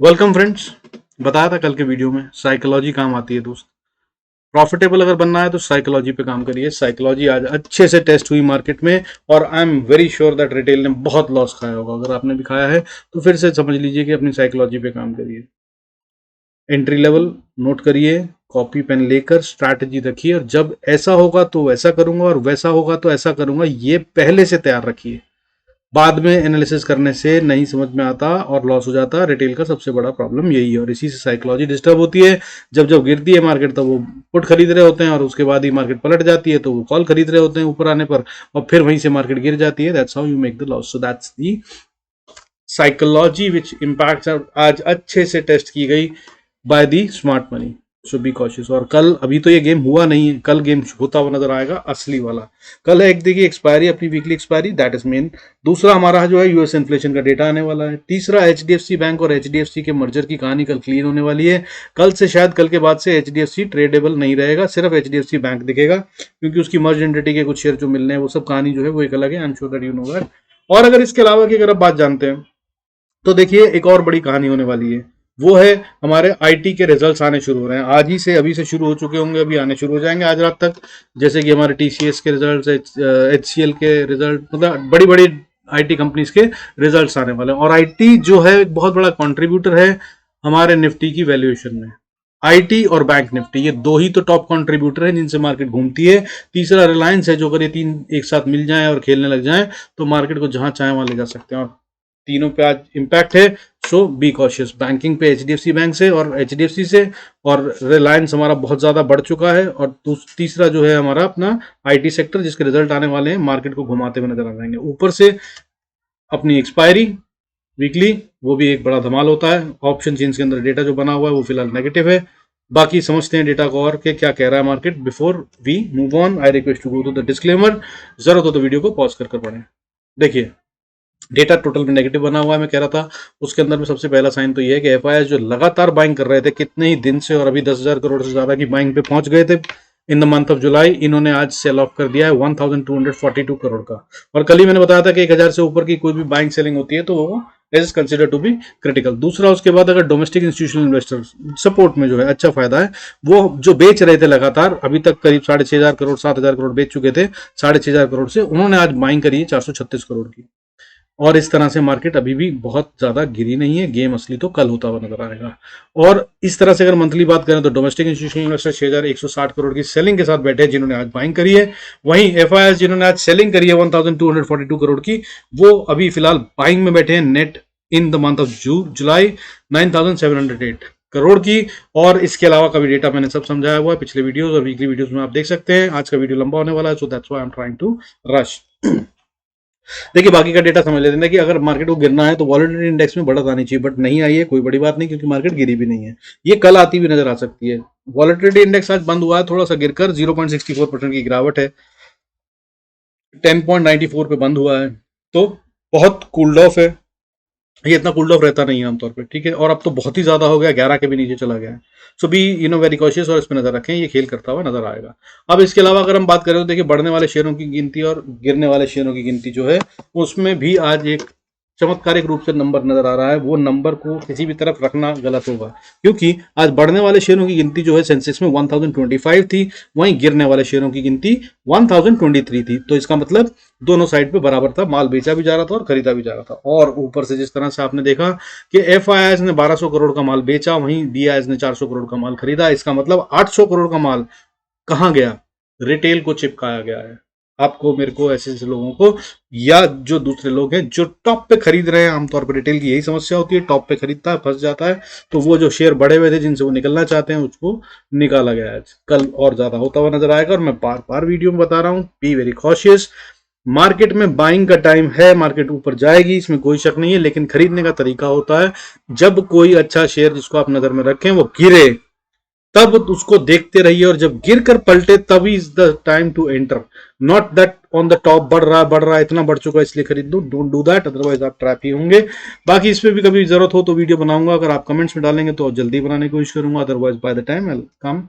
Welcome friends. बताया था कल के वीडियो में साइकोलॉजी काम आती है दोस्त। प्रॉफिटेबल अगर बनना है तो साइकोलॉजी पे काम करिए। साइकोलॉजी आज अच्छे से टेस्ट हुई मार्केट में और I am very sure that retail ने बहुत लॉस खाया होगा। अगर आपने भी खाया है तो फिर से समझ लीजिए कि अपनी साइकोलॉजी पे काम करिए। एंट्री लेवल नोट करिए, कॉपी पेन लेकर स्ट्रैटेजी रखिए और जब ऐसा होगा तो वैसा करूंगा और वैसा होगा तो ऐसा करूंगा, ये पहले से तैयार रखिए। बाद में एनालिसिस करने से नहीं समझ में आता और लॉस हो जाता है। रिटेल का सबसे बड़ा प्रॉब्लम यही है और इसी से साइकोलॉजी डिस्टर्ब होती है। जब जब गिरती है मार्केट तो वो पुट खरीद रहे होते हैं और उसके बाद ही मार्केट पलट जाती है तो वो कॉल खरीद रहे होते हैं ऊपर आने पर और फिर वहीं से मार्केट गिर जाती है। That's how you make the loss. So that's the psychology which impact आज अच्छे से टेस्ट की गई by the smart money. So be cautious. और कल अभी तो ये गेम हुआ नहीं है, कल गेम होता हुआ नजर आएगा असली वाला। कल है एक देखिए एक्सपायरी, अपनी weekly expiry, that is main. दूसरा हमारा जो है यूएस इन्फ्लेशन का डेटा आने वाला है। तीसरा एचडीएफसी बैंक और एचडीएफसी के मर्जर की कहानी कल क्लियर होने वाली है। कल से शायद कल के बाद से एचडीएफसी ट्रेडेबल नहीं रहेगा, सिर्फ एचडीएफसी बैंक दिखेगा क्योंकि उसकी मर्ज एंटिटी के कुछ शेयर जो मिलने हैं वो सब कहानी जो है वो एक अलग है। I am sure that you know that. और अगर इसके अलावा की अगर आप बात जानते हैं तो देखिए एक और बड़ी कहानी होने वाली है, वो है हमारे आईटी के रिजल्ट्स आने शुरू हो रहे हैं। आज ही से अभी से शुरू हो चुके होंगे, अभी आने शुरू हो जाएंगे आज रात तक। जैसे कि हमारे टीसीएस के रिजल्ट्स, एचसीएल के रिजल्ट, मतलब बड़ी बड़ी आईटी कंपनीज के रिजल्ट्स आने वाले हैं। और आईटी जो है एक बहुत बड़ा कंट्रीब्यूटर है हमारे निफ्टी की वैल्यूएशन में। आईटी और बैंक निफ्टी ये दो ही तो टॉप कंट्रीब्यूटर हैं जिनसे मार्केट घूमती है। तीसरा रिलायंस है, जो अगर ये तीन एक साथ मिल जाए और खेलने लग जाए तो मार्केट को जहां चाहे वहां ले जा सकते हैं और तीनों पे आज इम्पैक्ट है। सो बी कॉशियस। बैंकिंग पे एचडीएफसी बैंक से और एचडीएफसी से, और रिलायंस हमारा बहुत ज्यादा बढ़ चुका है। और तीसरा जो है हमारा अपना आईटी सेक्टर, जिसके रिजल्ट आने वाले हैं, मार्केट को घुमाते हुए नजर आ जाएंगे। ऊपर से अपनी एक्सपायरी वीकली, वो भी एक बड़ा धमाल होता है। ऑप्शन चेंज के अंदर डेटा जो बना हुआ है वो फिलहाल नेगेटिव है। बाकी समझते हैं डेटा को और के क्या कह रहा है market. Before we move on I request to go to the disclaimer. जरूरत हो तो वीडियो को पॉज कर पढ़ें। देखिए डेटा टोटल में नेगेटिव बना हुआ है, मैं कह रहा था। उसके अंदर में सबसे पहला साइन तो ये है कि एफआईआई जो लगातार बाइंग कर रहे थे कितने ही दिन से, और अभी 10,000 करोड़ से ज्यादा की बाइंग पे पहुंच गए थे in the month of July, इन्होंने आज सेल ऑफ कर दिया है 1242 करोड़ का। और कल ही मैंने बताया था कि 1000 से ऊपर की कोई भी बाइंग सेलिंग होती है तो वो is consider to be critical. दूसरा, उसके बाद अगर डोमेस्टिक इंस्टीट्यूशनल इन्वेस्टर सपोर्ट में जो है अच्छा फायदा है, वो जो बेच रहे थे लगातार, अभी तक करीब 6,500 करोड़ 7,000 करोड़ बेच चुके थे 6,500 करोड़ से, उन्होंने आज बाइंग करी है 436 करोड़ की। और इस तरह से मार्केट अभी भी बहुत ज्यादा गिरी नहीं है। गेम असली तो कल होता हुआ नजर आएगा। और इस तरह से अगर मंथली बात करें तो डोमेस्टिक इंस्टीट्यूशनल इन्वेस्टर 6,160 करोड़ की सेलिंग के साथ बैठे हैं जिन्होंने आज बाइंग करी है। वहीं एफआईआई जिन्होंने आज सेलिंग करी है 1242 करोड़ की, वो अभी फिलहाल बाइंग में बैठे हैं net in the month of July 9,708 crore की। और इसके अलावा का भी डेटा मैंने सब समझाया हुआ है पिछले वीडियोस और वीकली वीडियोस में, आप देख सकते हैं। आज का वीडियो लंबा होने वाला है, so that's why I am trying to rush. देखिए बाकी का डेटा समझ लेते हैं कि अगर मार्केट को गिरना है तो वॉलेटिलिटी इंडेक्स में बढ़त आनी चाहिए, बट नहीं आई है, कोई बड़ी बात नहीं क्योंकि मार्केट गिरी भी नहीं है। ये कल आती हुई नजर आ सकती है। वॉलेटिलिटी इंडेक्स आज बंद हुआ है थोड़ा सा गिरकर, 0.64% की गिरावट है, 10.94 पे बंद हुआ है, तो बहुत कूल्ड ऑफ है। ये इतना कूल्ड ऑफ रहता नहीं है आमतौर पे, ठीक है। और अब तो बहुत ही ज्यादा हो गया, 11 के भी नीचे चला गया है। सो बी वेरी कॉशियस और इस पर नजर रखें, ये खेल करता हुआ नजर आएगा। अब इसके अलावा अगर हम बात करें तो देखिए बढ़ने वाले शेयरों की गिनती और गिरने वाले शेयरों की गिनती जो है उसमें भी आज एक चमत्कारिक रूप से नंबर नजर आ रहा है। वो नंबर को किसी भी तरफ रखना गलत होगा क्योंकि आज बढ़ने वाले शेयरों की गिनती जो है सेंसेक्स में 1025 थी, वहीं गिरने वाले शेयरों की गिनती 1023 थी। तो इसका मतलब दोनों साइड पे बराबर था, माल बेचा भी जा रहा था और खरीदा भी जा रहा था। और ऊपर से जिस तरह से आपने देखा कि एफआईआई ने 1200 करोड़ का माल बेचा, वहीं डीआईएस ने 400 करोड़ का माल खरीदा, इसका मतलब 800 करोड़ का माल कहां गया? रिटेल को चिपकाया गया है। आपको, मेरे को, ऐसे ऐसे लोगों को, या जो दूसरे लोग हैं जो टॉप पे खरीद रहे हैं। आमतौर पर रिटेल की यही समस्या होती है, टॉप पे खरीदता है, फंस जाता है, तो वो जो शेयर बढ़े हुए थे जिनसे वो निकलना चाहते हैं उसको निकाला गया है। कल और ज्यादा होता हुआ नजर आएगा। और मैं बार बार वीडियो में बता रहा हूं, बी वेरी कॉशियस। मार्केट में बाइंग का टाइम है, मार्केट ऊपर जाएगी, इसमें कोई शक नहीं है, लेकिन खरीदने का तरीका होता है जब कोई अच्छा शेयर जिसको आप नजर में रखें वो गिरे तब उसको देखते रहिए, और जब गिर कर पलटे तभी is the time to enter. Not that on the top बढ़ रहा है, इतना बढ़ चुका है इसलिए खरीद लो। डोंट डू दैट, अदरवाइज आप ट्रैप ही होंगे। बाकी इस पे भी कभी जरूरत हो तो वीडियो बनाऊंगा, अगर आप कमेंट्स में डालेंगे तो जल्दी बनाने की कोशिश करूंगा, otherwise by the time I will come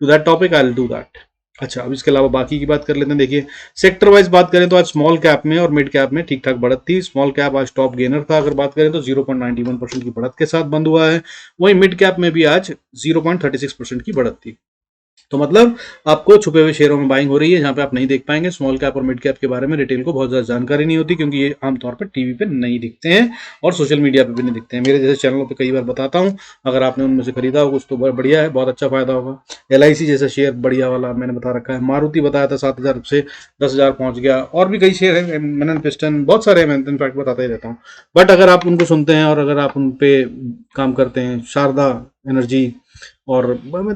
to that topic I will do that. अच्छा, अब इसके अलावा बाकी की बात कर लेते हैं। देखिए सेक्टर वाइज बात करें तो आज स्मॉल कैप में और मिड कैप में ठीक ठाक बढ़त थी। स्मॉल कैप आज टॉप गेनर था, अगर बात करें तो 0.91% की बढ़त के साथ बंद हुआ है। वहीं मिड कैप में भी आज 0.36% की बढ़त थी। तो मतलब आपको छुपे हुए शेयरों में बाइंग हो रही है, जहां पे आप नहीं देख पाएंगे। स्मॉल कैप और मिड कैप के बारे में रिटेल को बहुत ज़्यादा जानकारी नहीं होती, क्योंकि ये आमतौर पर टीवी पे नहीं दिखते हैं और सोशल मीडिया पे भी नहीं दिखते हैं। मेरे जैसे चैनलों पे कई बार बताता हूँ, अगर आपने उनमें से खरीदा हो कुछ तो बढ़िया है, बहुत अच्छा फायदा होगा। LIC जैसा शेयर बढ़िया वाला मैंने बता रखा है। मारुति बताया था 7,000 से 10,000 पहुंच गया, और भी कई शेयर हैं, मनन पिस्टन, बहुत सारे मैं इनफैक्ट बताता ही रहता हूँ। बट अगर आप उनको सुनते हैं और अगर आप उन पे काम करते हैं, शारदा एनर्जी और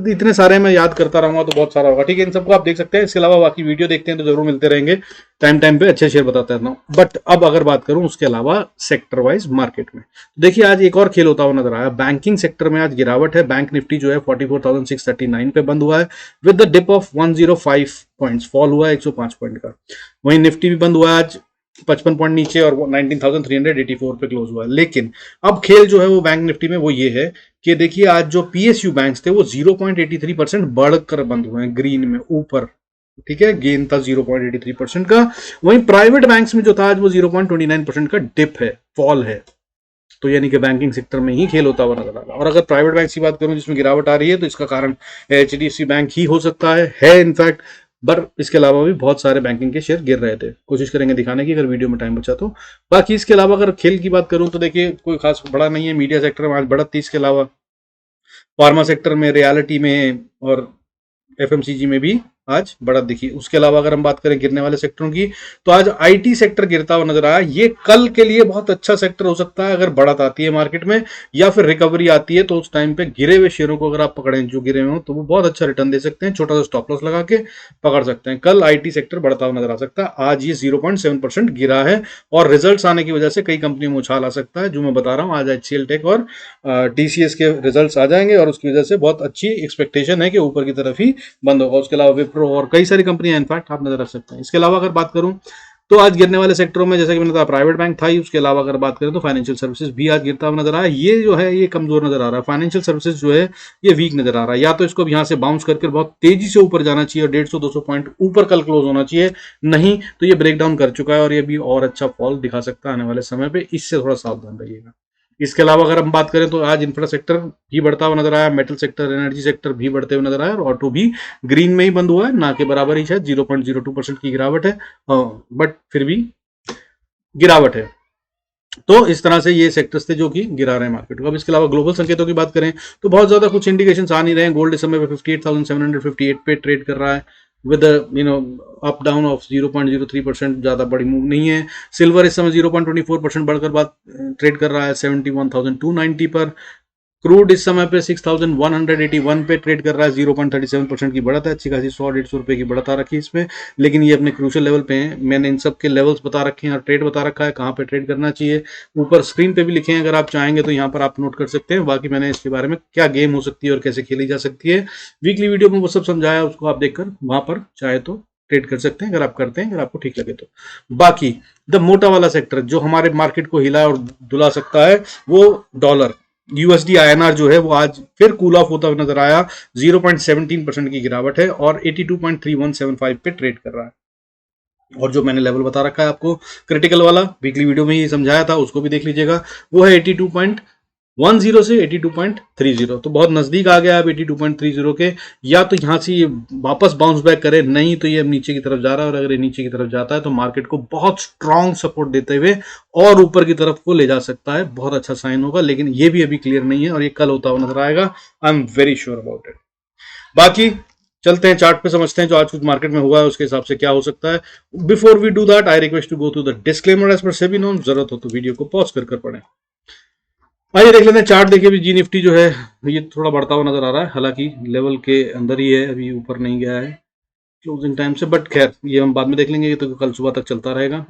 इतने सारे मैं याद करता रहूंगा तो बहुत सारा होगा। ठीक है, इन सबको आप देख सकते हैं। इसके अलावा बाकी वीडियो देखते हैं तो जरूर मिलते रहेंगे, टाइम टाइम पे अच्छे शेयर बताते रहता हूँ। बट अब अगर बात करूं उसके अलावा सेक्टर वाइज मार्केट में, तो देखिए आज एक और खेल होता हुआ नजर आया। बैंकिंग सेक्टर में आज गिरावट है। बैंक निफ्टी जो है 44,639 पे बंद हुआ है, with the dip of 105 points, fall हुआ है 105 पॉइंट का। वहीं निफ्टी भी बंद हुआ है आज 55 पॉइंट नीचे और 19,384 पे क्लोज हुआ है। लेकिन अब खेल जो है वो बैंक निफ्टी में वो ये है कि देखिए आज जो PSU बैंक्स थे वो 0.83% बढ़कर बंद हुए हैं ग्रीन में ऊपर। ठीक है, गेन था 0.83% का। वहीं प्राइवेट बैंक्स में जो था आज वो 0.29% का डिप है, फॉल है। तो यानी कि बैंकिंग सेक्टर में ही खेल होता हुआ नजर आ रहा है। और अगर प्राइवेट बैंक की बात करूं जिसमें गिरावट आ रही है, तो इसका कारण HDFC बैंक ही हो सकता है इनफैक्ट। पर इसके अलावा भी बहुत सारे बैंकिंग के शेयर गिर रहे थे। कोशिश करेंगे दिखाने की अगर वीडियो में टाइम बचा तो। बाकी इसके अलावा अगर खेल की बात करूं तो देखिए कोई खास बड़ा नहीं है। मीडिया सेक्टर में आज बढ़त थी। इसके अलावा फार्मा सेक्टर में, रियलिटी में और FMCG में भी आज बढ़त दिखी। उसके अलावा अगर हम बात करें गिरने वाले सेक्टरों की, तो आज IT सेक्टर गिरता हुआ नजर आया। ये कल के लिए बहुत अच्छा सेक्टर हो सकता है अगर बढ़त आती है मार्केट में या फिर रिकवरी आती है, तो उस टाइम पे गिरे हुए शेयरों को अगर आप पकड़ें जो गिरे हुए हो, तो वो बहुत अच्छा रिटर्न दे सकते हैं। छोटा सा स्टॉप लॉस लगा के पकड़ सकते हैं। कल IT सेक्टर बढ़ता हुआ नजर आ सकता है। आज ये 0.7% गिरा है और रिजल्ट आने की वजह से कई कंपनियों में उछाल आ सकता है। जो मैं बता रहा हूँ, आज HCL टेक और TCS के रिजल्ट आ जाएंगे और उसकी वजह से बहुत अच्छी एक्सपेक्टेशन है कि ऊपर की तरफ ही बंद होगा। उसके अलावा विप्रो और कई सारी कंपनियां इनफैक्ट आप नजर रख सकते हैं। इसके अलावा अगर बात करूं तो आज गिरने वाले सेक्टरों में जैसा कि मैंने कहा प्राइवेट बैंक था ही। उसके अलावा अगर बात करें तो फाइनेंशियल सर्विसेज भी आज गिरता हुआ नजर आ रहा है। ये जो है ये कमजोर नजर आ रहा है। फाइनेंशियल सर्विसेज जो है ये वीक नजर आ रहा है। या तो इसको अब यहाँ से बाउंस करके बहुत तेजी से ऊपर जाना चाहिए और 150-200 पॉइंट ऊपर कल क्लोज होना चाहिए, नहीं तो ये ब्रेक डाउन कर चुका है और ये भी और अच्छा फॉल दिखा सकता है आने वाले समय पे। इससे थोड़ा सावधान रहिएगा। इसके अलावा अगर हम बात करें तो आज इंफ्रा सेक्टर भी बढ़ता हुआ नजर आया, मेटल सेक्टर, एनर्जी सेक्टर भी बढ़ते हुए नजर आया और ऑटो भी ग्रीन में ही बंद हुआ है, ना के बराबर ही शायद 0.02% की गिरावट है, बट फिर भी गिरावट है। तो इस तरह से ये सेक्टर्स थे जो कि गिरा रहे हैं मार्केट को। अब इसके अलावा ग्लोबल संकेतों की बात करें तो बहुत ज्यादा कुछ इंडिकेशंस आ नहीं रहे हैं। गोल्ड इस समय पे 58,758 पे ट्रेड कर रहा है विद अप डाउन ऑफ 0.03%, ज्यादा बड़ी मूव नहीं है। सिल्वर इस समय 0.24% बढ़कर बात ट्रेड कर रहा है 71,290 पर। क्रूड इस समय पे 6,181 पे ट्रेड कर रहा है, 0.37% की बढ़त है। अच्छी खासी 100-150 रुपए की बढ़त आ रखी है इसमें, लेकिन ये अपने क्रूशियल लेवल पे हैं। मैंने इन सब के लेवल्स बता रखे हैं और ट्रेड बता रखा है कहाँ पे ट्रेड करना चाहिए। ऊपर स्क्रीन पे भी लिखे हैं, अगर आप चाहेंगे तो यहाँ पर आप नोट कर सकते हैं। बाकी मैंने इसके बारे में क्या गेम हो सकती है और कैसे खेली जा सकती है वीकली वीडियो में वो सब समझाया, उसको आप देखकर वहां पर चाहे तो ट्रेड कर सकते हैं अगर आप करते हैं, अगर आपको ठीक लगे तो। बाकी द मोटा वाला सेक्टर जो हमारे मार्केट को हिला और दुला सकता है वो डॉलर USD INR जो है वो आज फिर कूल ऑफ होता हुआ नजर आया। 0.17% की गिरावट है और 82.3175 पे ट्रेड कर रहा है। और जो मैंने लेवल बता रखा है आपको क्रिटिकल वाला, वीकली वीडियो में ही समझाया था, उसको भी देख लीजिएगा। वो है 82.10 से 82.30, तो बहुत नजदीक आ गया अब 82.30 के। या तो यहाँ से ये वापस बाउंस बैक करे, नहीं तो ये अब नीचे की तरफ जा रहा है और अगर ये नीचे की तरफ जाता है तो मार्केट को बहुत स्ट्रांग सपोर्ट देते हुए और ऊपर की तरफ को ले जा सकता है। बहुत अच्छा साइन होगा, लेकिन ये भी अभी क्लियर नहीं है और ये कल होता हुआ नजर आएगा। I am very sure about it. बाकी चलते हैं चार्ट पे, समझते हैं जो आज कुछ मार्केट में हुआ है उसके हिसाब से क्या हो सकता है। Before we do that I request to go to the disclaimer as per SEBI norms. जरूरत हो तो वीडियो को पॉज कर पढ़ें। आइए देख लेते हैं चार्ट। देखिए अभी जी निफ्टी जो है ये थोड़ा बढ़ता हुआ नजर आ रहा है, हालांकि लेवल के अंदर ही है, अभी ऊपर नहीं गया है क्लोजिंग टाइम से, बट खैर ये हम बाद में देख लेंगे, ये तो कल सुबह तक चलता रहेगा।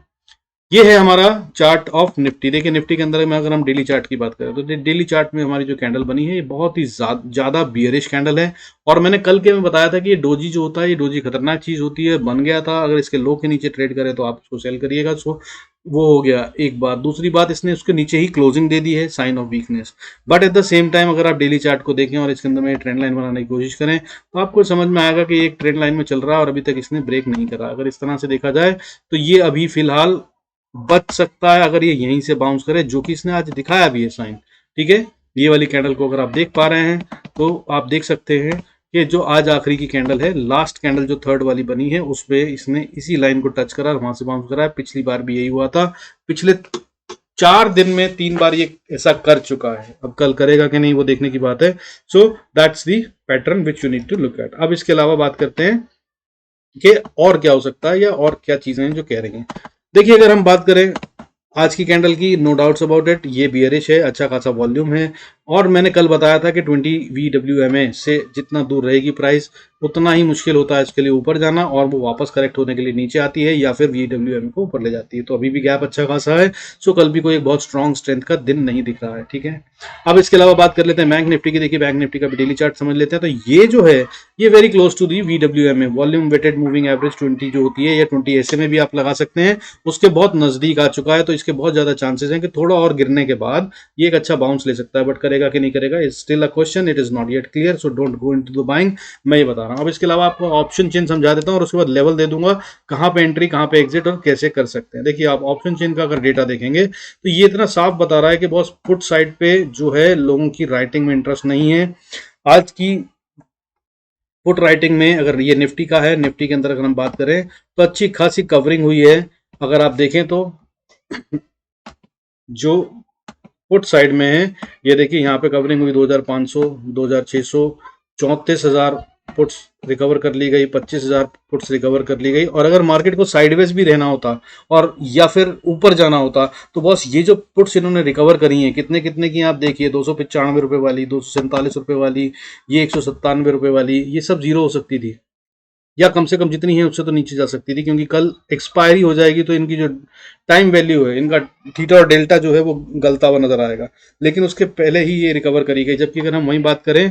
ये है हमारा चार्ट ऑफ निफ्टी। देखिए निफ्टी के अंदर में अगर हम डेली चार्ट की बात करें तो डेली चार्ट में हमारी जो कैंडल बनी है ये बहुत ही ज्यादा बियरिश कैंडल है। और मैंने कल के में बताया था कि ये डोजी जो होता है, ये डोजी खतरनाक चीज होती है। बन गया था, अगर इसके लो के नीचे ट्रेड करे तो आप इसको सेल करिएगा। सो वो हो गया एक बात। दूसरी बात, इसने उसके नीचे ही क्लोजिंग दे दी है, sign of weakness. But at the same time अगर आप डेली चार्ट को देखें और इसके अंदर में ट्रेंड लाइन बनाने की कोशिश करें तो आपको समझ में आएगा कि एक ट्रेंड लाइन में चल रहा है और अभी तक इसने ब्रेक नहीं करा। अगर इस तरह से देखा जाए तो ये अभी फिलहाल बच सकता है अगर ये यहीं से बाउंस करे, जो कि इसने आज दिखाया भी है साइन। ठीक है, ये वाली कैंडल को अगर आप देख पा रहे हैं तो आप देख सकते हैं कि जो आज आखिरी की कैंडल है, लास्ट कैंडल जो थर्ड वाली बनी है, उस पे इसने इसी लाइन को टच करा और वहां से बाउंस करा है। पिछली बार भी यही हुआ था, पिछले 4 दिन में 3 बार ये ऐसा कर चुका है। अब कल करेगा कि नहीं वो देखने की बात है। So that's the pattern which you need to look at. अब इसके अलावा बात करते हैं कि और क्या हो सकता है या और क्या चीजें हैं जो कह रही हैं। देखिए, अगर हम बात करें आज की कैंडल की, नो डाउट्स अबाउट इट, ये बियरिश है, अच्छा खासा वॉल्यूम है। और मैंने कल बताया था कि 20 VWMA से जितना दूर रहेगी प्राइस उतना ही मुश्किल होता है इसके लिए ऊपर जाना, और वो वापस करेक्ट होने के लिए नीचे आती है या फिर VWMA को ऊपर ले जाती है। तो अभी भी गैप अच्छा खासा है। सो कल भी कोई एक बहुत स्ट्रॉन्ग स्ट्रेंथ का दिन नहीं दिख रहा है। ठीक है, अब इसके अलावा बात कर लेते हैं बैंक निफ्टी की। देखिए, बैंक निफ्टी का भी डेली चार्ट समझ लेते हैं। तो ये जो है ये very close to the VWMA, volume weighted moving average 20 जो होती है, या 20 ऐसे में भी आप लगा सकते हैं, उसके बहुत नजदीक आ चुका है। तो इसके बहुत ज्यादा चांसेस हैं कि थोड़ा और गिरने के बाद ये एक अच्छा बाउंस ले सकता है। बट करेगा कि नहीं करेगा, is still a question, it is not yet clear. So don't go into the buying, मैं ये बता रहा हूं। अब इसके अलावा आपको ऑप्शन चेन समझा देता हूं और उसके बाद लेवल दे दूंगा कहां पे एंट्री, कहां पे एग्जिट और कैसे कर सकते हैं। देखिए, आप ऑप्शन चेन का अगर डेटा देखेंगे तो ये इतना साफ बता रहा है कि बॉस पुट साइड पे जो है लोगों की राइटिंग में इंटरेस्ट नहीं है। आज की पुट राइटिंग में अगर ये निफ्टी का है, निफ्टी के अंदर अगर हम बात करें तो अच्छी खासी कवरिंग हुई है। अगर आप देखें तो जो पुट साइड में है, ये देखिए यहाँ पे कवरिंग हुई 2500, 2600, 34,000 पुट्स रिकवर कर ली गई, 25,000 पुट्स रिकवर कर ली गई। और अगर मार्केट को साइडवेज भी रहना होता और या फिर ऊपर जाना होता तो बॉस ये जो पुट्स इन्होंने रिकवर करी हैं, कितने कितने की आप देखिए, 295 रुपए वाली, 247 रुपए वाली, ये 197 रुपए वाली, ये सब जीरो हो सकती थी, या कम से कम जितनी है उससे तो नीचे जा सकती थी, क्योंकि कल एक्सपायरी हो जाएगी तो इनकी जो टाइम वैल्यू है, इनका थीटा और डेल्टा जो है वो गलता हुआ नजर आएगा। लेकिन उसके पहले ही ये रिकवर करी गई। जबकि अगर हम वही बात करें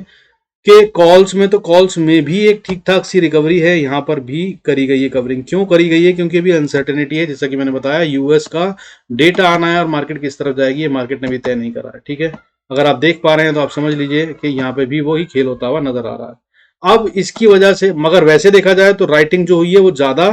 कि कॉल्स में, तो कॉल्स में भी एक ठीक ठाक सी रिकवरी है, यहाँ पर भी करी गई है कवरिंग। क्यों करी गई है? क्योंकि अभी अनसर्टेनिटी है, जैसा कि मैंने बताया, यूएस का डेटा आना है और मार्केट किस तरफ जाएगी ये मार्केट ने भी तय नहीं करा है। ठीक है, अगर आप देख पा रहे हैं तो आप समझ लीजिए कि यहाँ पे भी वही खेल होता हुआ नजर आ रहा है। अब इसकी वजह से, मगर वैसे देखा जाए तो राइटिंग जो हुई है वो ज्यादा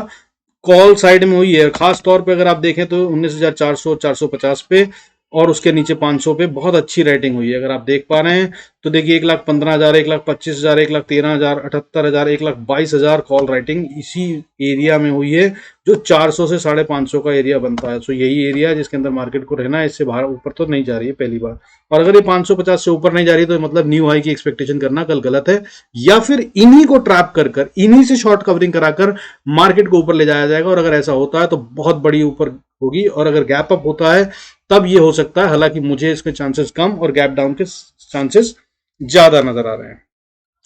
कॉल साइड में हुई है। खास तौर पे अगर आप देखें तो 19,400, 450 पे और उसके नीचे 500 पे बहुत अच्छी रेटिंग हुई है। अगर आप देख पा रहे हैं तो देखिए, 1,15,000, 1,25,000, 1,13,000, 78,000, 1,22,000 कॉल राइटिंग इसी एरिया में हुई है, जो 400 से 550 का एरिया बनता है। सो यही एरिया है जिसके अंदर मार्केट को रहना है, इससे बाहर ऊपर तो नहीं जा रही है पहली बार। और अगर ये 550 से ऊपर नहीं जा रही तो मतलब न्यू हाई की एक्सपेक्टेशन करना कल गलत है, या फिर इन्हीं को ट्रैप कर कर, इन्हीं से शॉर्ट कवरिंग कराकर मार्केट को ऊपर ले जाया जाएगा। और अगर ऐसा होता है तो बहुत बड़ी ऊपर होगी, और अगर गैप अप होता है तब ये हो सकता है। हालांकि मुझे इसके चांसेस कम और गैप डाउन के चांसेस ज्यादा नजर आ रहे हैं।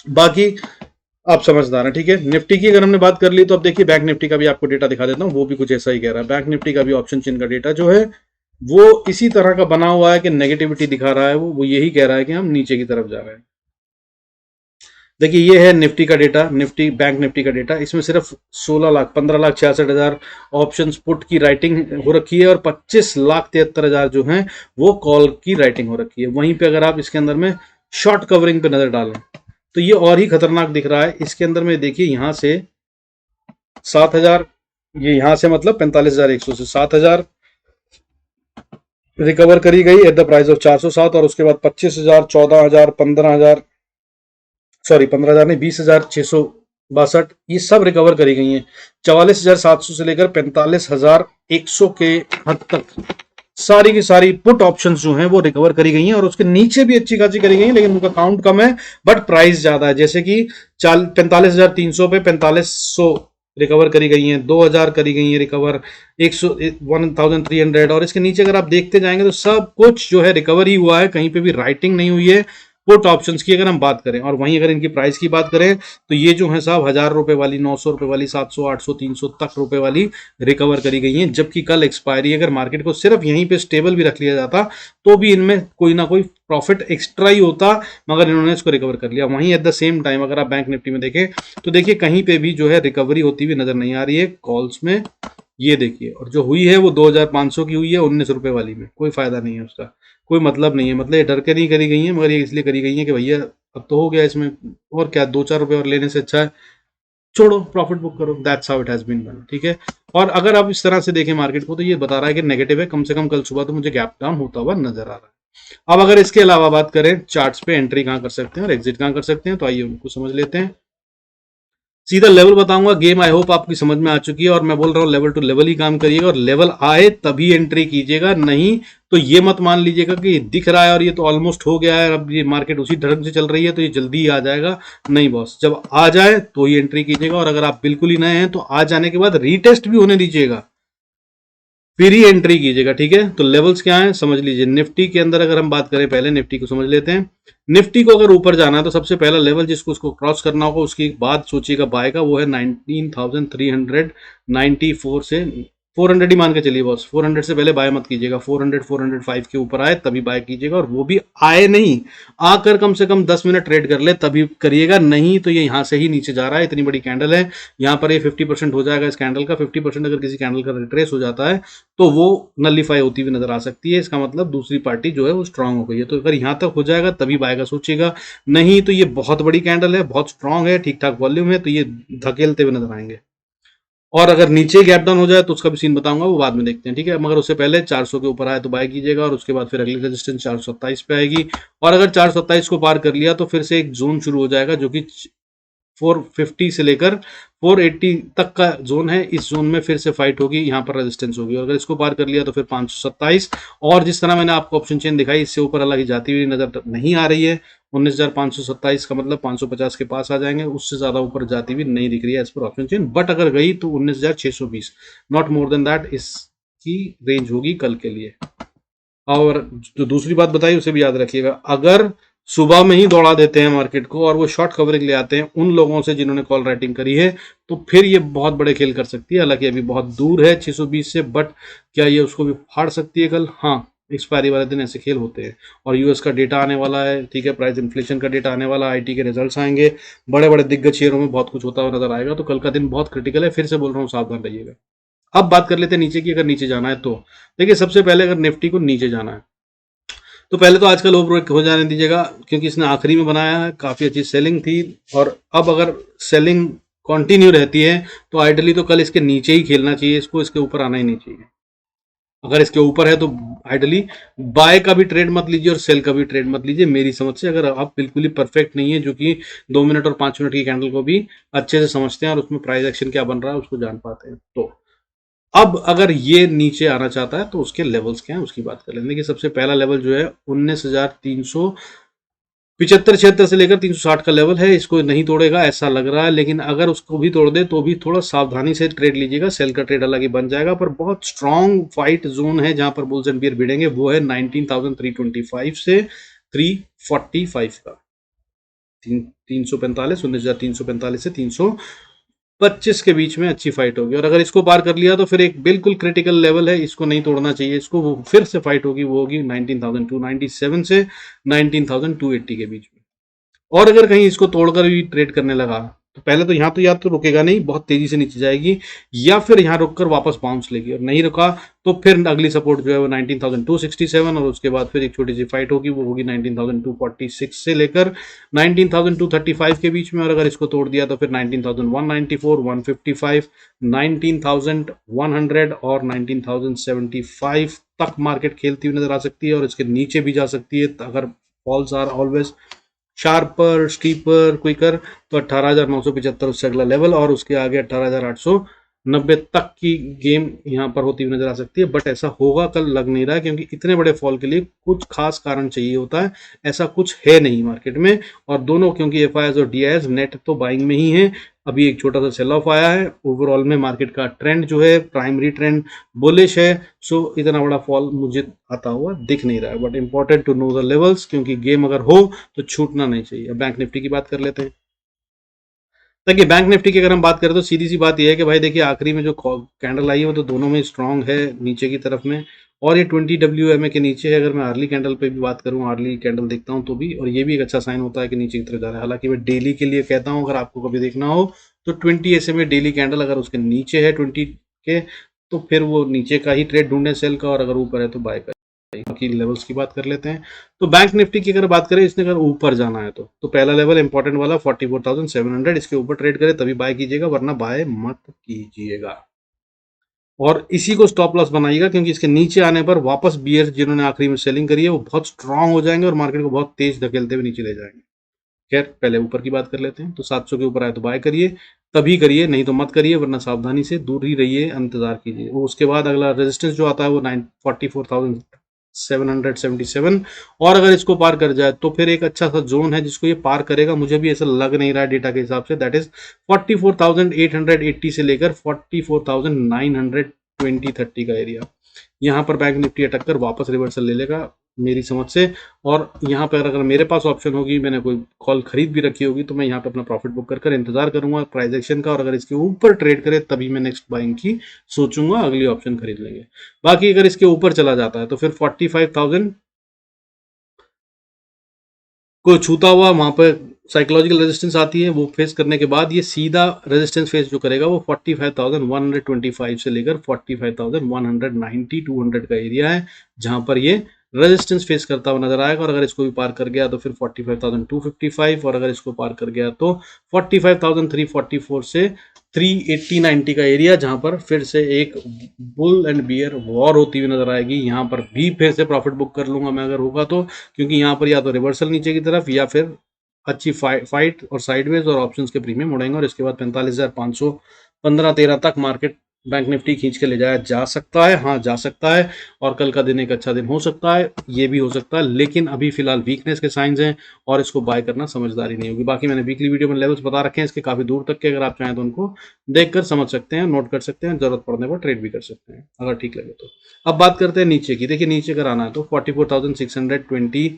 बाकी आप समझदार हैं। ठीक है, निफ्टी की अगर हमने बात कर ली तो अब देखिए, बैंक निफ्टी का भी आपको डेटा दिखा देता हूं, वो भी कुछ ऐसा ही कह रहा है। बैंक निफ्टी का भी ऑप्शन चेन का डेटा जो है वो इसी तरह का बना हुआ है कि नेगेटिविटी दिखा रहा है। वो यही कह रहा है कि हम नीचे की तरफ जा रहे हैं। देखिए, ये है निफ्टी का डेटा, निफ्टी बैंक निफ्टी का डेटा। इसमें सिर्फ 15,66,000 ऑप्शंस पुट की राइटिंग हो रखी है और 25,73,000 जो हैं वो कॉल की राइटिंग हो रखी है। वहीं पे अगर आप इसके अंदर में शॉर्ट कवरिंग पे नजर डालें तो ये और ही खतरनाक दिख रहा है। इसके अंदर में देखिए, यहां से 7,000, ये यहां से मतलब 45,100 से 7,000 रिकवर करी गई एट द प्राइस ऑफ 407, और उसके बाद 25,000, 14,000, 15,000, सॉरी 15,000 नहीं, 20,662, ये सब रिकवर करी गई हैं। 44,700 से लेकर 45,100 के हद तक सारी की सारी पुट ऑप्शंस जो हैं वो रिकवर करी गई हैं, और उसके नीचे भी अच्छी खासी करी गई हैं, लेकिन उनका काउंट कम है बट प्राइस ज्यादा है। जैसे कि 45,300 पे 4500 रिकवर करी गई हैं, 2,000 करी गई हैं रिकवर, 1,300, और इसके नीचे अगर आप देखते जाएंगे तो सब कुछ जो है रिकवर ही हुआ है, कहीं पे भी राइटिंग नहीं हुई है पुट ऑप्शंस की अगर हम बात करें। और वहीं अगर इनकी प्राइस की बात करें तो ये जो है साहब 1,000 रुपए वाली, 900 रुपए वाली, 700, 800, 300 तक रुपए वाली रिकवर करी गई हैं। जबकि कल एक्सपायरी, अगर मार्केट को सिर्फ यहीं पे स्टेबल भी रख लिया जाता तो भी इनमें कोई ना कोई प्रॉफिट एक्स्ट्रा ही होता, मगर इन्होंने इसको रिकवर कर लिया। वहीं एट द सेम टाइम अगर आप बैंक निफ्टी में देखें तो देखिए, कहीं पे भी जो है रिकवरी होती हुई नजर नहीं आ रही है कॉल्स में ये देखिए, और जो हुई है वो 2500 की हुई है 19 रुपए वाली में, कोई फायदा नहीं है उसका, कोई मतलब नहीं है, मतलब ये डर के नहीं करी गई है, मगर ये इसलिए करी गई है कि भैया अब तो हो गया इसमें, और क्या 2-4 रुपए और लेने से अच्छा है छोड़ो, प्रॉफिट बुक करो, that's how it has been done, ठीक है। और अगर आप इस तरह से देखें मार्केट को, तो ये बता रहा है कि नेगेटिव है, कम से कम कल सुबह तो मुझे गैप डाउन होता हुआ नजर आ रहा है। अब अगर इसके अलावा बात करें चार्ट्स पे एंट्री कहाँ कर सकते हैं और एग्जिट कहाँ कर सकते हैं, तो आइए उनको समझ लेते हैं। सीधा लेवल बताऊंगा, गेम आई होप आपकी समझ में आ चुकी है, और मैं बोल रहा हूँ लेवल टू लेवल ही काम करिएगा, और लेवल आए तभी एंट्री कीजिएगा, नहीं तो ये मत मान लीजिएगा कि ये दिख रहा है और ये तो ऑलमोस्ट हो गया है, अब ये मार्केट उसी ढंग से चल रही है तो ये जल्दी ही आ जाएगा। नहीं बॉस, जब आ जाए तो ही एंट्री कीजिएगा, और अगर आप बिल्कुल ही नए हैं तो आ जाने के बाद रीटेस्ट भी होने दीजिएगा, फिर ही एंट्री कीजिएगा, ठीक है। तो लेवल्स क्या है समझ लीजिए। निफ्टी के अंदर अगर हम बात करें, पहले निफ्टी को समझ लेते हैं। निफ्टी को अगर ऊपर जाना है तो सबसे पहला लेवल जिसको उसको क्रॉस करना होगा, उसकी बाद सोचिएगा बाय का, वो है 19,394 से 400 ही मान के चलिए बॉस, 400 से पहले बाय मत कीजिएगा, 400 405 के ऊपर आए तभी बाय कीजिएगा, और वो भी आए नहीं, आकर कम से कम 10 मिनट ट्रेड कर ले तभी करिएगा, नहीं तो ये यहाँ से ही नीचे जा रहा है, इतनी बड़ी कैंडल है, यहाँ पर ये 50% हो जाएगा इस कैंडल का, 50% अगर किसी कैंडल का रिट्रेस हो जाता है तो वो नलीफाई होती हुई नजर आ सकती है, इसका मतलब दूसरी पार्टी जो है वो स्ट्रांग हो गई है, तो अगर यहाँ तक हो जाएगा तभी बाय का सोचिएगा, नहीं तो ये बहुत बड़ी कैंडल है, बहुत स्ट्रांग है, ठीक ठाक वॉल्यूम है, तो ये धकेलते हुए नजर आएंगे। और अगर नीचे गैप डाउन हो जाए तो उसका भी सीन बताऊंगा, वो बाद में देखते हैं, ठीक है। मगर उससे पहले 400 के ऊपर आए तो बाय कीजिएगा, और उसके बाद फिर अगली रेजिस्टेंस 427 पे आएगी, और अगर 427 को पार कर लिया तो फिर से एक जोन शुरू हो जाएगा जो कि 450 से लेकर 480 तक का जोन है, इस जोन में फिर से फाइट होगी, यहाँ पर रेजिस्टेंस होगी, और अगर इसको पार कर लिया तो फिर 527, और जिस तरह मैंने आपको ऑप्शन चेन दिखाई इससे ऊपर हालांकि जाती हुई नजर नहीं आ रही है, 19,527 का मतलब 550 के पास आ जाएंगे, उससे ज्यादा ऊपर जाती हुई नहीं दिख रही है as per option chain, but अगर गई तो 19,620, नॉट मोर देन दैट इसकी रेंज होगी कल के लिए। और जो दूसरी बात बताई उसे भी याद रखिएगा, अगर सुबह में ही दौड़ा देते हैं मार्केट को और वो शॉर्ट कवरिंग ले आते हैं उन लोगों से जिन्होंने कॉल राइटिंग करी है, तो फिर ये बहुत बड़े खेल कर सकती है, हालांकि अभी बहुत दूर है 620 से, बट क्या ये उसको भी फाड़ सकती है कल? हाँ, एक्सपायरी वाले दिन ऐसे खेल होते हैं, और यूएस का डेटा आने वाला है, ठीक है, प्राइस इन्फ्लेशन का डेटा आने वाला, आईटी के रिजल्ट्स आएंगे, बड़े बड़े दिग्गज शेयरों में बहुत कुछ होता हुआ नजर आएगा, तो कल का दिन बहुत क्रिटिकल है, फिर से बोल रहा हूँ सावधान रहिएगा। अब बात कर लेते हैं नीचे की, अगर नीचे जाना है तो देखिए, सबसे पहले अगर निफ्टी को नीचे जाना है तो पहले तो आजकल ओवर हो जाने दीजिएगा, क्योंकि इसने आखिरी में बनाया है, काफी अच्छी सेलिंग थी, और अब अगर सेलिंग कंटिन्यू रहती है तो आइडली तो कल इसके नीचे ही खेलना चाहिए, इसको इसके ऊपर आना ही नहीं चाहिए। अगर इसके ऊपर है तो आइडली बाय का भी ट्रेड मत लीजिए और सेल का भी ट्रेड मत लीजिए, मेरी समझ से, अगर आप बिल्कुल ही परफेक्ट नहीं है, जो कि 2 मिनट और 5 मिनट की कैंडल को भी अच्छे से समझते हैं और उसमें प्राइस एक्शन क्या बन रहा है उसको जान पाते हैं, तो अब अगर ये नीचे आना चाहता है तो उसके लेवल्स क्या हैं उसकी बात कर लेंगे। कि सबसे पहला लेवल जो है 19,375-76 से लेकर 360 का लेवल है, इसको नहीं तोड़ेगा ऐसा लग रहा है, लेकिन अगर उसको भी तोड़ दे तो भी थोड़ा सावधानी से ट्रेड लीजिएगा, सेल का ट्रेड अलग ही बन जाएगा, पर बहुत स्ट्रांग फाइट जोन है जहां पर बुल्स एंड बियर भिड़ेंगे, वो है 19,325 से 345 का, 345, 19,345 से 325 के बीच में अच्छी फाइट होगी, और अगर इसको पार कर लिया तो फिर एक बिल्कुल क्रिटिकल लेवल है, इसको नहीं तोड़ना चाहिए, इसको वो फिर से फाइट होगी, वो होगी 19,297 से 19,280 के बीच में। और अगर कहीं इसको तोड़कर भी ट्रेड करने लगा तो पहले तो यहाँ तो या तो रुकेगा नहीं, बहुत तेजी से नीचे जाएगी, या फिर यहाँ रुककर वापस बाउंस लेगी, और नहीं रुका तो फिर अगली सपोर्ट जो है वो 19,267, और उसके बाद फिर एक छोटी सी फाइट होगी, वो होगी 19,246 से लेकर 19,235 के बीच में, और अगर इसको तोड़ दिया तो फिर 19,194, 155, 19,100 और 19,075 तक मार्केट खेलती हुई नजर आ सकती है, और इसके नीचे भी जा सकती है अगर falls are always sharper, steeper, quicker, तो 18,975 उससे अगला लेवल, और उसके आगे 18,890 तक की गेम यहाँ पर होती हुई नजर आ सकती है, बट ऐसा होगा कल लग नहीं रहा है, क्योंकि इतने बड़े फॉल के लिए कुछ खास कारण चाहिए होता है, ऐसा कुछ है नहीं मार्केट में, और दोनों क्योंकि एफ और डी नेट तो बाइंग में ही है, अभी एक छोटा सा सेल ऑफ आया है, ओवरऑल में मार्केट का ट्रेंड जो है प्राइमरी ट्रेंड बुलिश है, सो इतना बड़ा फॉल मुझे आता हुआ दिख नहीं रहा है, but important to know the levels, क्योंकि गेम अगर हो तो छूटना नहीं चाहिए। बैंक निफ्टी की बात कर लेते हैं। देखिए, बैंक निफ्टी की अगर हम बात करें तो सीधी सी बात यह है कि भाई देखिए, आखिरी में जो कैंडल आई है वो तो दोनों में स्ट्रांग है नीचे की तरफ में, और ये 20 WMA के नीचे है। अगर मैं आर्ली कैंडल पे भी बात करूं, आर्ली कैंडल देखता हूं तो भी, और ये भी एक अच्छा साइन होता है कि नीचे की तरफ जा रहा है, हालांकि मैं डेली के लिए कहता हूं, अगर आपको कभी देखना हो तो 20 SMA डेली कैंडल अगर उसके नीचे है 20 के, तो फिर वो नीचे का ही ट्रेड ढूंढे सेल का, और अगर ऊपर है तो बाय करें। बाकी लेवल्स की बात कर लेते हैं। तो बैंक निफ्टी की अगर बात करें, इसने अगर ऊपर जाना है तो पहला लेवल इंपॉर्टेंट वाला 44,700, इसके ऊपर ट्रेड करे तभी बाय कीजिएगा, वरना बाय मत कीजिएगा। और इसी को स्टॉप लॉस बनाइएगा, क्योंकि इसके नीचे आने पर वापस बियर्स जिन्होंने आखिरी में सेलिंग करी है वो बहुत स्ट्रांग हो जाएंगे और मार्केट को बहुत तेज धकेलते हुए नीचे ले जाएंगे। खैर, पहले ऊपर की बात कर लेते हैं। तो 700 के ऊपर आए तो बाय करिए, तभी करिए, नहीं तो मत करिए, वरना सावधानी से दूर ही रहिए, इंतजार कीजिए। वो उसके बाद अगला रेजिस्टेंस जो आता है वो 44,777, और अगर इसको पार कर जाए तो फिर एक अच्छा सा जोन है जिसको ये पार करेगा। मुझे भी ऐसा लग नहीं रहा है डेटा के हिसाब से, दैट इज 44,880 से लेकर 44,920-30 का एरिया। यहाँ पर बैंक निफ्टी अटक कर वापस रिवर्सल ले लेगा मेरी समझ से। और यहाँ पर अगर मेरे पास ऑप्शन होगी, मैंने कोई कॉल खरीद भी रखी होगी, तो मैं यहाँ पर अपना प्रॉफिट बुक कर इंतजार करूंगा प्राइस एक्शन का, और अगर इसके ऊपर ट्रेड करे तभी मैं नेक्स्ट बाइंग की सोचूंगा, अगली ऑप्शन खरीद लेंगे। बाकी अगर इसके ऊपर चला जाता है तो फिर 45,000 को छूता हुआ वहां पर साइकोलॉजिकल रेजिस्टेंस आती है, वो फेस करने के बाद ये सीधा रेजिस्टेंस फेस जो करेगा वो 45,125 से लेकर 45,190 200 का एरिया है, जहां पर ये रेजिस्टेंस फेस करता हुआ नजर आएगा। और अगर इसको भी पार कर गया तो फिर 45,255, और अगर इसको पार कर गया तो 45,344 से 380-90 का एरिया, जहां पर फिर से एक बुल एंड बियर वॉर होती हुई नजर आएगी। यहां पर भी फिर से प्रॉफिट बुक कर लूंगा मैं अगर होगा तो, क्योंकि यहाँ पर या तो रिवर्सल नीचे की तरफ या फिर अच्छी फाइट और साइडवेज और ऑप्शंस के प्रीमियम उड़ेंगे, और इसके बाद 45,500 15-13 तक मार्केट बैंक निफ्टी खींच के ले जाया जा सकता है। हाँ, जा सकता है, और कल का दिन एक अच्छा दिन हो सकता है, ये भी हो सकता है, लेकिन अभी फिलहाल वीकनेस के साइंस हैं और इसको बाय करना समझदारी नहीं होगी। बाकी मैंने वीकली वीडियो में लेवल्स बता रखे हैं इसके काफी दूर तक के, अगर आप चाहें तो उनको देखकर समझ सकते हैं, नोट कर सकते हैं, जरूरत पड़ने पर ट्रेड भी कर सकते हैं अगर ठीक लगे तो। अब बात करते हैं नीचे की। देखिए, नीचे अगर आना है तो 44,620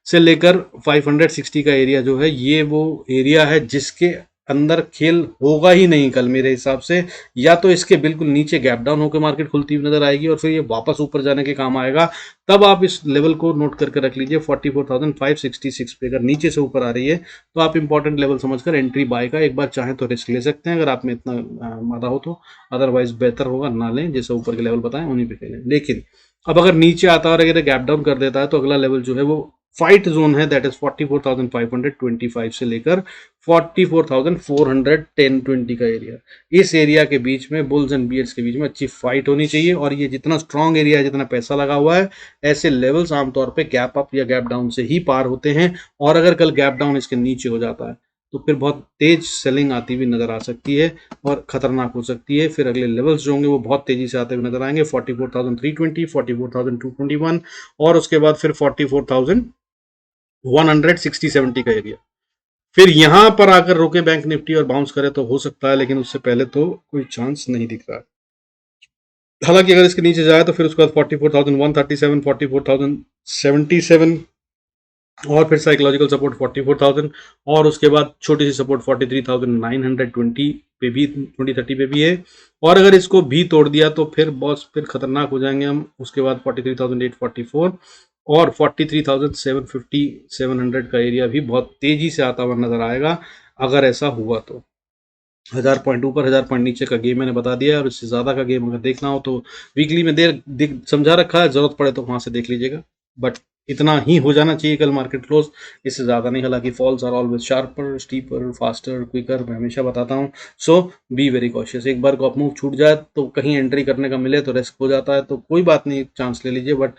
से लेकर 560 का एरिया जो है, ये वो एरिया है जिसके अंदर खेल होगा ही नहीं कल मेरे हिसाब से। या तो इसके बिल्कुल नीचे गैप डाउन होकर मार्केट खुलती हुई नजर आएगी और फिर ये वापस ऊपर जाने के काम आएगा, तब आप इस लेवल को नोट करके रख लीजिए 44,566 पे। अगर नीचे से ऊपर आ रही है तो आप इंपॉर्टेंट लेवल समझकर एंट्री बाय का एक बार चाहें तो रिस्क ले सकते हैं, अगर आप में इतना मादा हो तो। अदरवाइज बेहतर होगा ना लें, जैसे ऊपर के लेवल बताएं उन्हीं पे खेलें। लेकिन अब अगर नीचे आता है और अगर गैप डाउन कर देता है तो अगला लेवल जो है वो फाइट जोन है, दैट इज 44,525 से लेकर 44,410-20 का एरिया। इस एरिया के बीच में बुल्स एंड बियर्स के बीच में अच्छी फाइट होनी चाहिए, और ये जितना स्ट्रांग एरिया है, जितना पैसा लगा हुआ है, ऐसे लेवल्स आमतौर पे गैप अप या गैप डाउन से ही पार होते हैं। और अगर कल गैप डाउन इसके नीचे हो जाता है तो फिर बहुत तेज सेलिंग आती हुई नजर आ सकती है और खतरनाक हो सकती है। फिर अगले लेवल्स जो होंगे वो बहुत तेजी से आते हुए नजर आएंगे, 44,320, 44,221, और उसके बाद फिर 44,160-70 का एरिया। फिर यहां पर आकर रोके बैंक निफ्टी और बाउंस करे तो हो सकता है, लेकिन उससे पहले तो कोई चांस नहीं दिख रहा है। हालांकि अगर इसके नीचे जाए तो फिर उसके बाद 44,137, 44,077, और फिर साइकोलॉजिकल सपोर्ट 44,000, और उसके बाद छोटी सी सपोर्ट 43,920 पे भी, 2030 पे भी है। और अगर इसको भी तोड़ दिया तो फिर बॉस फिर खतरनाक हो जाएंगे हम। उसके बाद 43,844 और 43,750 700 का एरिया भी बहुत तेजी से आता हुआ नजर आएगा अगर ऐसा हुआ तो। 1000 पॉइंट ऊपर 1000 पॉइंट नीचे का गेम मैंने बता दिया है, और इससे ज्यादा का गेम अगर देखना हो तो वीकली में समझा रखा है, जरूरत पड़े तो वहां से देख लीजिएगा। बट इतना ही हो जाना चाहिए कल मार्केट क्लोज, इससे ज्यादा नहीं। हालांकि falls are always sharper, steeper, faster, quicker, मैं हमेशा बताता हूँ। So be very cautious. एक बार को अप मूव छूट जाए तो कहीं एंट्री करने का मिले तो रिस्क हो जाता है, तो कोई बात नहीं, चांस ले लीजिए, बट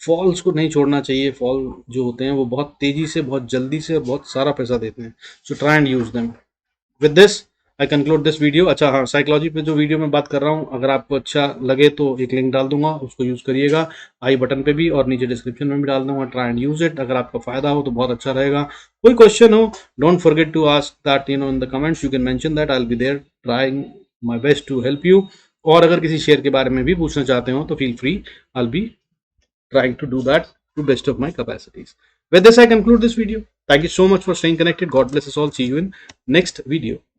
फॉल्स को नहीं छोड़ना चाहिए। फॉल जो होते हैं वो बहुत तेजी से, बहुत जल्दी से बहुत सारा पैसा देते हैं। So try and use them. With this I conclude this video. अच्छा हाँ, साइकोलॉजी पे जो वीडियो में बात कर रहा हूँ, अगर आपको अच्छा लगे तो एक लिंक डाल दूंगा, उसको यूज करिएगा, आई बटन पे भी और नीचे डिस्क्रिप्शन में भी डाल दूंगा। ट्राई एंड यूज इट, अगर आपका फायदा हो तो बहुत अच्छा रहेगा। कोई क्वेश्चन हो, don't forget to ask that in the comments, you can mention that, I will be there trying my best to help you. और अगर किसी शेयर के बारे में भी पूछना चाहते हो तो feel free, I will B trying to do that to best of my capacities. With this, I conclude this video. Thank you so much for staying connected. God bless us all. See you in next video.